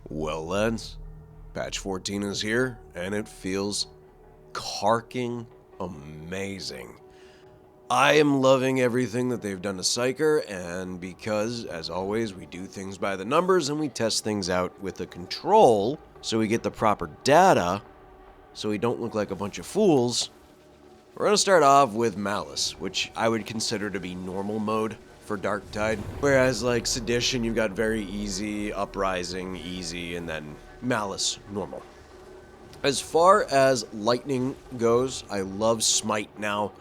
Well, lads, patch 14 is here, and it feels Karking amazing. I am loving everything that they've done to Psyker, and because, as always, we do things by the numbers and we test things out with the control so we get the proper data, so we don't look like a bunch of fools, we're going to start off with Malice, which I would consider to be normal mode for Darktide. Whereas, like, Sedition, you've got very easy, Uprising, easy, and then Malice, normal. As far as Lightning goes, I love SMITE now.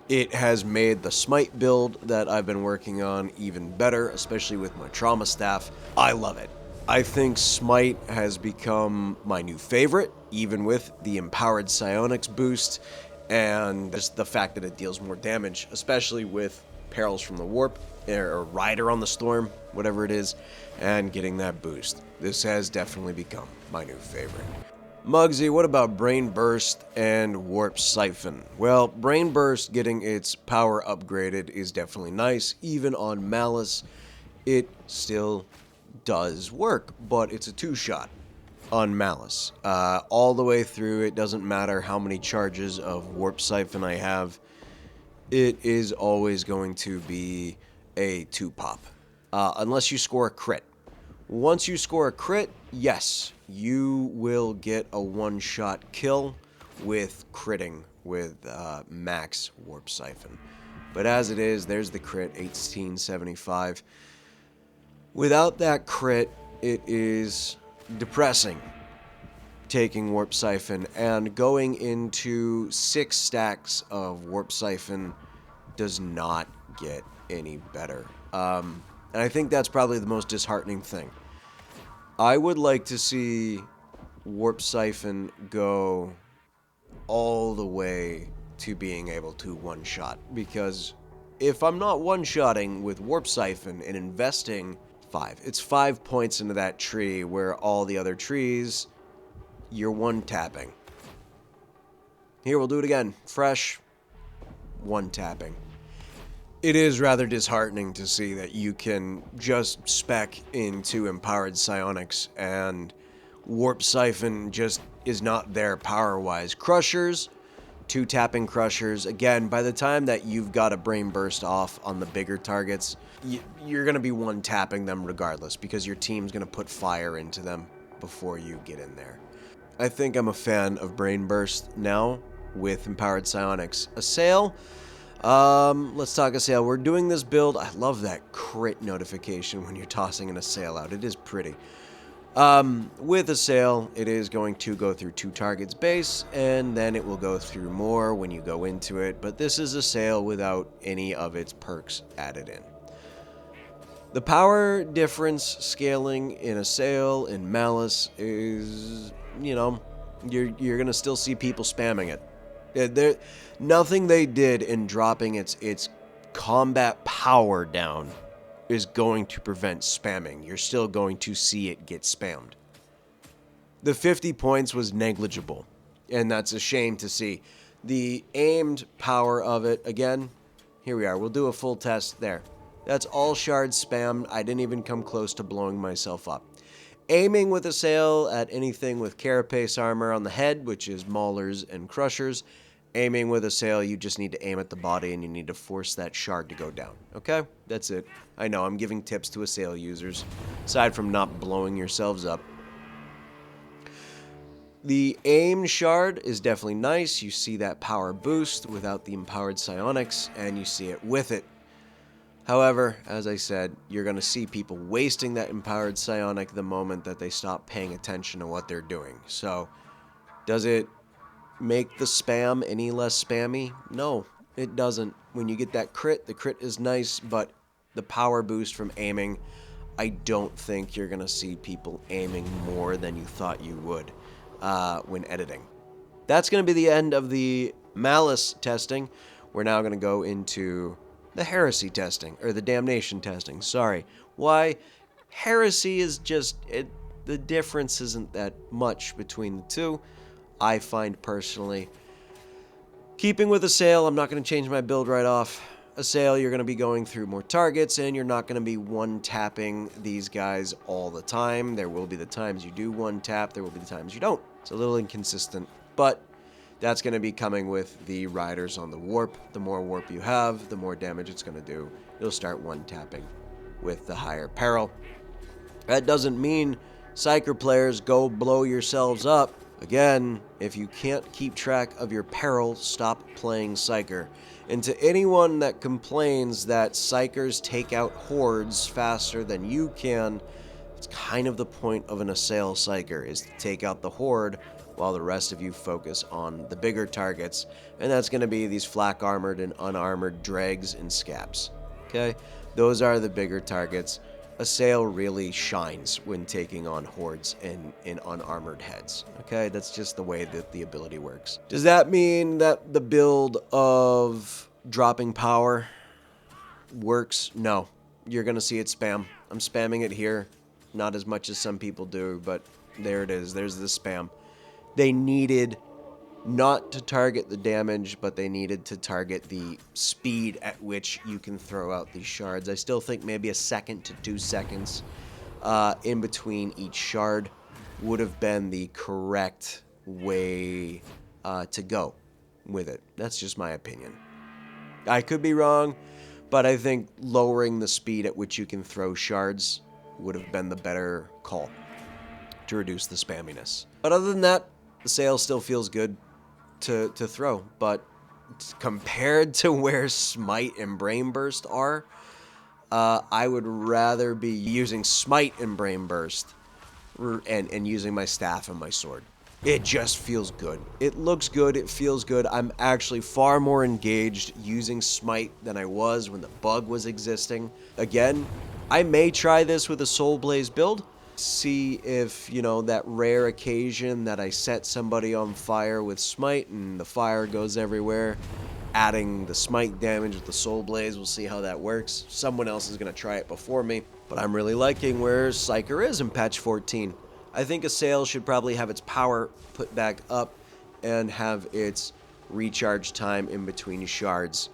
It has made the SMITE build that I've been working on even better, especially with my trauma staff. I love it. I think SMITE has become my new favorite, even with the Empowered Psionics boost, and just the fact that it deals more damage, especially with Perils from the Warp, or Rider on the Storm, whatever it is, and getting that boost. This has definitely become my new favorite. Muggsy, what about Brain Burst and Warp Siphon? Well, Brain Burst getting its power upgraded is definitely nice. Even on Malice, it still does work, but it's a two-shot on Malice. All the way through, it doesn't matter how many charges of Warp Siphon I have, it is always going to be a 2-pop, unless you score a crit. Once you score a crit, yes, you will get a one-shot kill with critting with max Warp Siphon. But as it is, there's the crit, 1875. Without that crit, it is depressing taking Warp Siphon, and going into 6 stacks of Warp Siphon does not get any better. And I think that's probably the most disheartening thing. I would like to see Warp Siphon go all the way to being able to one-shot, because if I'm not one-shotting with Warp Siphon and investing it's 5 points into that tree, where all the other trees, you're one-tapping. Here, we'll do it again. Fresh, one-tapping. It is rather disheartening to see that you can just spec into Empowered Psionics and Warp Siphon just is not there power-wise. Crushers, 2-tapping Crushers. Again, by the time that you've got a Brain Burst off on the bigger targets, you're going to be one-tapping them regardless, because your team's going to put fire into them before you get in there. I think I'm a fan of Brain Burst now with Empowered Psionics. Assail, let's talk Assail. We're doing this build. I love that crit notification when you're tossing an Assail out. It is pretty. With Assail, it is going to go through 2 targets base, and then it will go through more when you go into it, but this is Assail without any of its perks added in. The power difference scaling in Assail and Malice is, you know, you're going to still see people spamming it. Nothing they did in dropping its combat power down is going to prevent spamming. You're still going to see it get spammed. The 50 points was negligible, and that's a shame to see. The aimed power of it, again, here we are. We'll do a full test there. That's all shards spammed. I didn't even come close to blowing myself up. Aiming with Assail at anything with carapace armor on the head, which is Maulers and Crushers. Aiming with Assail, you just need to aim at the body and you need to force that shard to go down. Okay? That's it. I know, I'm giving tips to Assail users, aside from not blowing yourselves up. The aim shard is definitely nice. You see that power boost without the Empowered Psionics, and you see it with it. However, as I said, you're going to see people wasting that Empowered Psionic the moment that they stop paying attention to what they're doing. So, does it make the spam any less spammy? No, it doesn't. When you get that crit, the crit is nice, but the power boost from aiming, I don't think you're going to see people aiming more than you thought you would when editing. That's going to be the end of the Malice testing. We're now going to go into the Heresy testing, or the Damnation testing, sorry. Why? Heresy is just, the difference isn't that much between the two, I find personally. Keeping with Assail, I'm not going to change my build right off. Assail, you're going to be going through more targets, and you're not going to be one-tapping these guys all the time. There will be the times you do one-tap, there will be the times you don't. It's a little inconsistent, but that's going to be coming with the riders on the warp. The more warp you have, the more damage it's going to do. You'll start one-tapping with the higher peril. That doesn't mean Psyker players go blow yourselves up. Again, if you can't keep track of your peril, stop playing Psyker. And to anyone that complains that Psykers take out hordes faster than you can, it's kind of the point of an Assail Psyker, is to take out the horde while the rest of you focus on the bigger targets. And that's going to be these flak armored and unarmored dregs and scabs. Okay? Those are the bigger targets. Assail really shines when taking on hordes and unarmored heads. Okay, that's just the way that the ability works. Does that mean that the build of dropping power works? No. You're going to see it spam. I'm spamming it here. Not as much as some people do, but there it is. There's the spam. They needed not to target the damage, but they needed to target the speed at which you can throw out these shards. I still think maybe a second to 2 seconds in between each shard would have been the correct way to go with it. That's just my opinion. I could be wrong, but I think lowering the speed at which you can throw shards would have been the better call to reduce the spamminess. But other than that, the Assail still feels good to throw, but compared to where Smite and Brain Burst are, I would rather be using Smite and Brain Burst and using my staff and my sword. It just feels good. It looks good, it feels good. I'm actually far more engaged using Smite than I was when the bug was existing. Again, I may try this with a Soul Blaze build. See if, you know, that rare occasion that I set somebody on fire with Smite and the fire goes everywhere, adding the Smite damage with the Soul Blaze, we'll see how that works. Someone else is going to try it before me, but I'm really liking where Psyker is in patch 14. I think Assail should probably have its power put back up and have its recharge time in between shards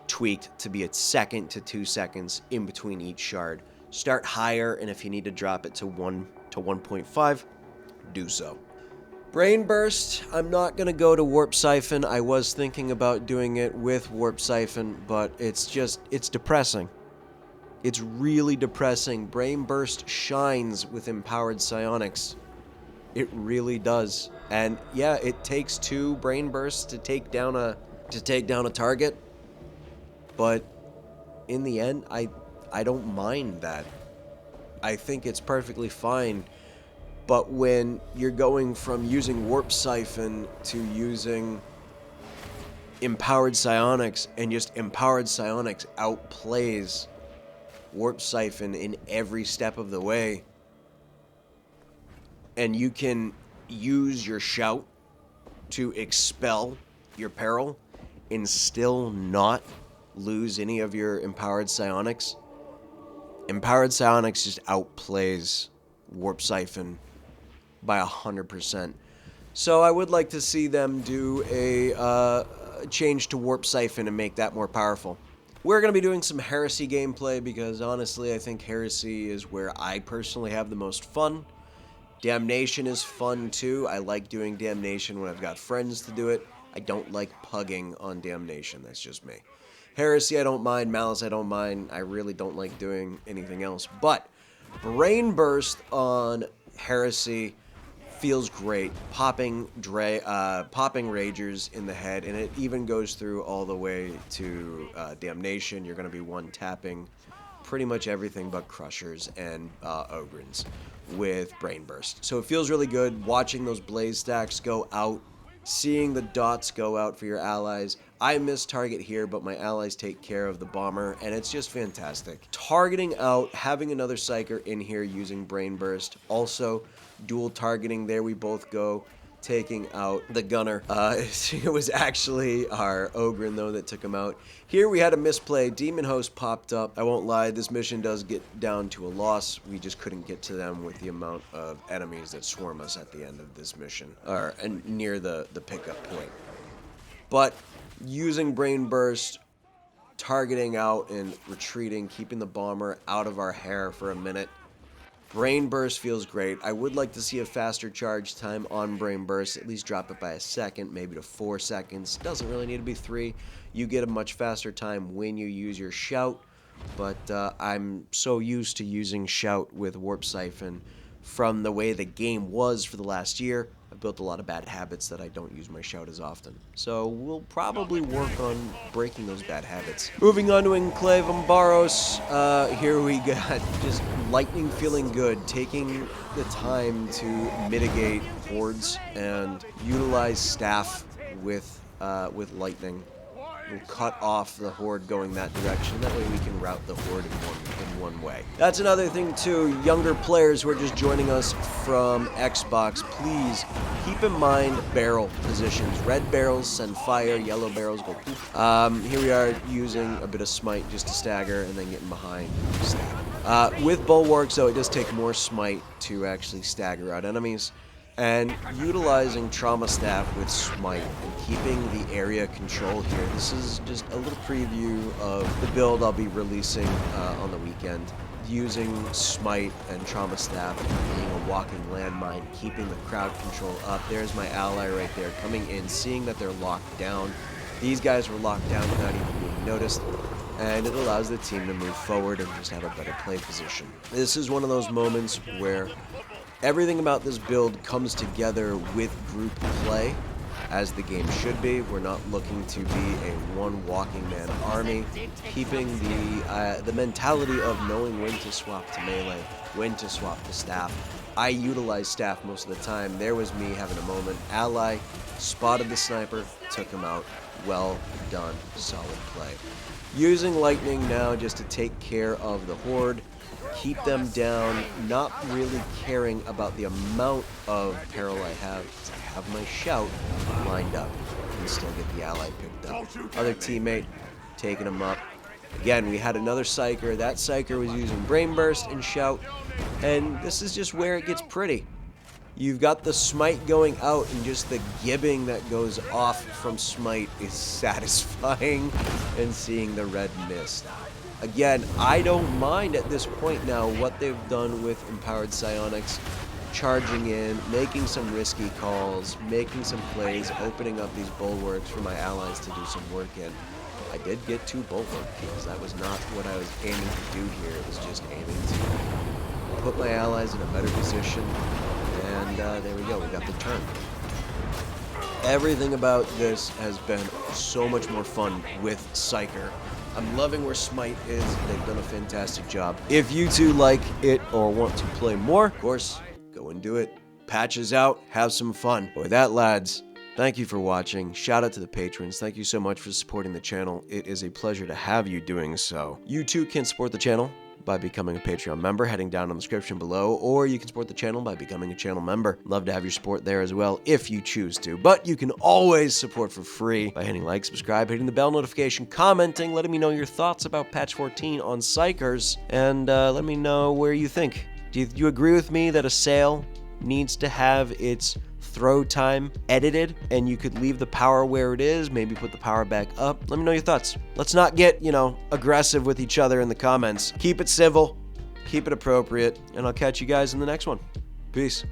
tweaked to be a second to 2 seconds in between each shard. Start higher, and if you need to drop it to 1 to 1.5, do so. Brain Burst, I'm not going to go to Warp Siphon. I was thinking about doing it with Warp Siphon, but it's depressing. It's really depressing. Brain Burst shines with Empowered Psionics. It really does. And yeah, it takes 2 Brain Bursts to take down a target, but in the end, I don't mind that. I think it's perfectly fine. But when you're going from using Warp Siphon to using Empowered Psionics, and just Empowered Psionics outplays Warp Siphon in every step of the way, and you can use your shout to expel your peril and still not lose any of your Empowered Psionics, Empowered Psionics just outplays Warp Siphon by 100%. So I would like to see them do a change to Warp Siphon and make that more powerful. We're going to be doing some Heresy gameplay because honestly I think Heresy is where I personally have the most fun. Damnation is fun too. I like doing Damnation when I've got friends to do it. I don't like pugging on Damnation, that's just me. Heresy I don't mind, Malice I don't mind, I really don't like doing anything else. But Brain Burst on Heresy feels great. Popping Ragers in the head, and it even goes through all the way to Damnation. You're going to be one-tapping pretty much everything but Crushers and Ogrins with Brain Burst. So it feels really good watching those blaze stacks go out, seeing the dots go out for your allies. I miss target here, but my allies take care of the bomber, and it's just fantastic. Targeting out, having another Psyker in here using Brain Burst. Also, dual targeting, there we both go, taking out the gunner. It was actually our Ogrin, though, that took him out. Here we had a misplay. Demon Host popped up. I won't lie, this mission does get down to a loss. We just couldn't get to them with the amount of enemies that swarm us at the end of this mission, or near the pickup point. But using Brain Burst, targeting out and retreating, keeping the bomber out of our hair for a minute. Brain Burst feels great. I would like to see a faster charge time on Brain Burst, at least drop it by a second, maybe to 4 seconds. Doesn't really need to be 3. You get a much faster time when you use your Shout, but I'm so used to using Shout with Warp Siphon from the way the game was for the last year. I've built a lot of bad habits that I don't use my Shout as often. So we'll probably work on breaking those bad habits. Moving on to Enclave Ambaros. Here we got just lightning feeling good, taking the time to mitigate hordes and utilize staff with lightning. We'll cut off the horde going that direction. That way we can route the horde in one way. That's another thing too. Younger players who are just joining us from Xbox, please keep in mind barrel positions. Red barrels send fire, yellow barrels go poof. Here we are using a bit of smite just to stagger and then getting behind. Stab. With bulwarks though, it does take more smite to actually stagger out enemies. And utilizing Trauma Staff with Smite and keeping the area control here. This is just a little preview of the build I'll be releasing on the weekend. Using Smite and Trauma Staff and being a walking landmine, keeping the crowd control up. There's my ally right there coming in, seeing that they're locked down. These guys were locked down without even being noticed. And it allows the team to move forward and just have a better play position. This is one of those moments where everything about this build comes together with group play, as the game should be. We're not looking to be a one walking man army, keeping the mentality of knowing when to swap to melee, when to swap to staff. I utilize staff most of the time. There was me having a moment. Ally spotted the sniper, took him out. Well done, solid play. Using lightning now just to take care of the horde, keep them down, not really caring about the amount of peril I have. I have my Shout lined up and still get the ally picked up. Other teammate taking him up. Again, we had another Psyker. That Psyker was using Brain Burst and Shout, and this is just where it gets pretty. You've got the Smite going out, and just the gibbing that goes off from Smite is satisfying, and seeing the red mist. Again, I don't mind at this point now what they've done with Empowered Psionics, charging in, making some risky calls, making some plays, opening up these bulwarks for my allies to do some work in. I did get 2 bulwark kills. That was not what I was aiming to do here. It was just aiming to put my allies in a better position. And there we go, we got the turn. Everything about this has been so much more fun with Psyker. I'm loving where Smite is. They've done a fantastic job. If you two like it or want to play more, of course, go and do it. Patches out, have some fun. But with that, lads, thank you for watching. Shout out to the patrons. Thank you so much for supporting the channel. It is a pleasure to have you doing so. You too can support the channel by becoming a Patreon member, heading down in the description below, or you can support the channel by becoming a channel member. Love to have your support there as well if you choose to, but you can always support for free by hitting like, subscribe, hitting the bell notification, commenting, letting me know your thoughts about patch 14 on Psykers, and let me know where you think. Do you agree with me that Assail needs to have its throw time edited and you could leave the power where it is, maybe put the power back up? Let me know your thoughts. Let's not get, aggressive with each other in the comments. Keep it civil, keep it appropriate, and I'll catch you guys in the next one. Peace.